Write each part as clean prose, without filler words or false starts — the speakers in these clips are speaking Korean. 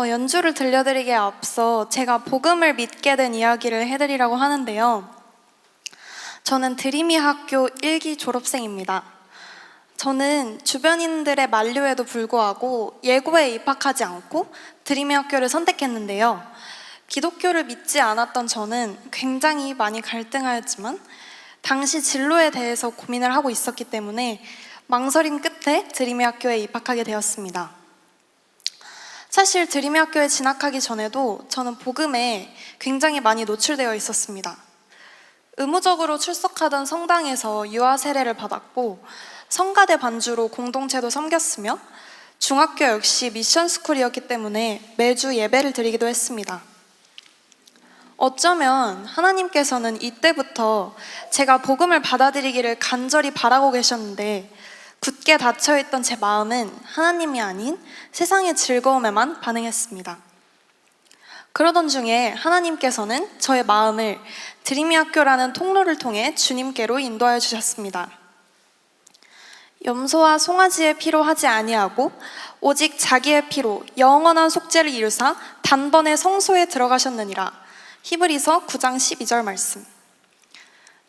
연주를 들려드리기에 앞서 제가 복음을 믿게 된 이야기를 해드리려고 하는데요. 저는 드림이 학교 1기 졸업생입니다. 저는 주변인들의 만류에도 불구하고 예고에 입학하지 않고 드림이 학교를 선택했는데요. 기독교를 믿지 않았던 저는 굉장히 많이 갈등하였지만 당시 진로에 대해서 고민을 하고 있었기 때문에 망설임 끝에 드림이 학교에 입학하게 되었습니다. 사실 드림이 학교에 진학하기 전에도 저는 복음에 굉장히 많이 노출되어 있었습니다. 의무적으로 출석하던 성당에서 유아 세례를 받았고 성가대 반주로 공동체도 섬겼으며 중학교 역시 미션스쿨이었기 때문에 매주 예배를 드리기도 했습니다. 어쩌면 하나님께서는 이때부터 제가 복음을 받아들이기를 간절히 바라고 계셨는데 굳게 닫혀있던 제 마음은 하나님이 아닌 세상의 즐거움에만 반응했습니다. 그러던 중에 하나님께서는 저의 마음을 드림이 학교라는 통로를 통해 주님께로 인도하여 주셨습니다. 염소와 송아지의 피로 하지 아니하고 오직 자기의 피로 영원한 속죄를 이루사 단번에 성소에 들어가셨느니라. 히브리서 9장 12절 말씀.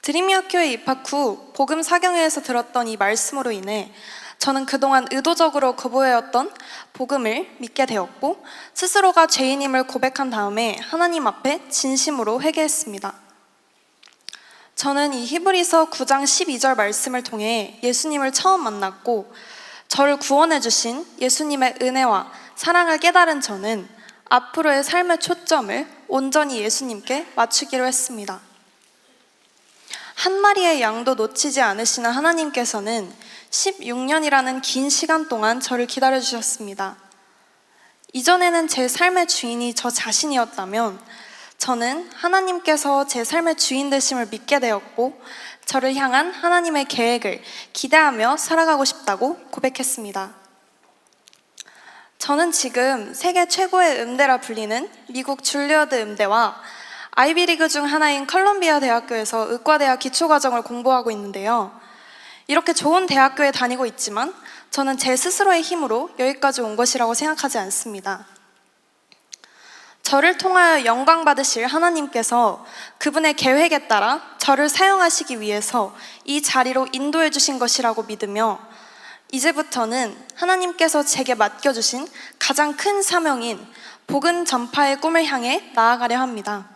드림이 학교에 입학 후 복음 사경회에서 들었던 이 말씀으로 인해 저는 그동안 의도적으로 거부해왔던 복음을 믿게 되었고 스스로가 죄인임을 고백한 다음에 하나님 앞에 진심으로 회개했습니다. 저는 이 히브리서 9장 12절 말씀을 통해 예수님을 처음 만났고 저를 구원해 주신 예수님의 은혜와 사랑을 깨달은 저는 앞으로의 삶의 초점을 온전히 예수님께 맞추기로 했습니다. 한 마리의 양도 놓치지 않으시는 하나님께서는 16년이라는 긴 시간 동안 저를 기다려주셨습니다. 이전에는 제 삶의 주인이 저 자신이었다면 저는 하나님께서 제 삶의 주인 되심을 믿게 되었고 저를 향한 하나님의 계획을 기대하며 살아가고 싶다고 고백했습니다. 저는 지금 세계 최고의 음대라 불리는 미국 줄리어드 음대와 아이비리그 중 하나인 컬럼비아 대학교에서 의과대학 기초과정을 공부하고 있는데요. 이렇게 좋은 대학교에 다니고 있지만 저는 제 스스로의 힘으로 여기까지 온 것이라고 생각하지 않습니다. 저를 통하여 영광 받으실 하나님께서 그분의 계획에 따라 저를 사용하시기 위해서 이 자리로 인도해 주신 것이라고 믿으며 이제부터는 하나님께서 제게 맡겨주신 가장 큰 사명인 복음 전파의 꿈을 향해 나아가려 합니다.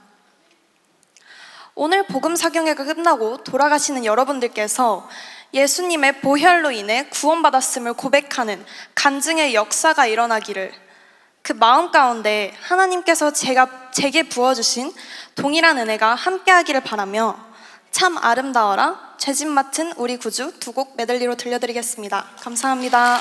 오늘 복음 사경회가 끝나고 돌아가시는 여러분들께서 예수님의 보혈로 인해 구원받았음을 고백하는 간증의 역사가 일어나기를 그 마음 가운데 하나님께서 제게 부어주신 동일한 은혜가 함께하기를 바라며 참 아름다워라 죄짐 맡은 우리 구주 두 곡 메들리로 들려드리겠습니다. 감사합니다.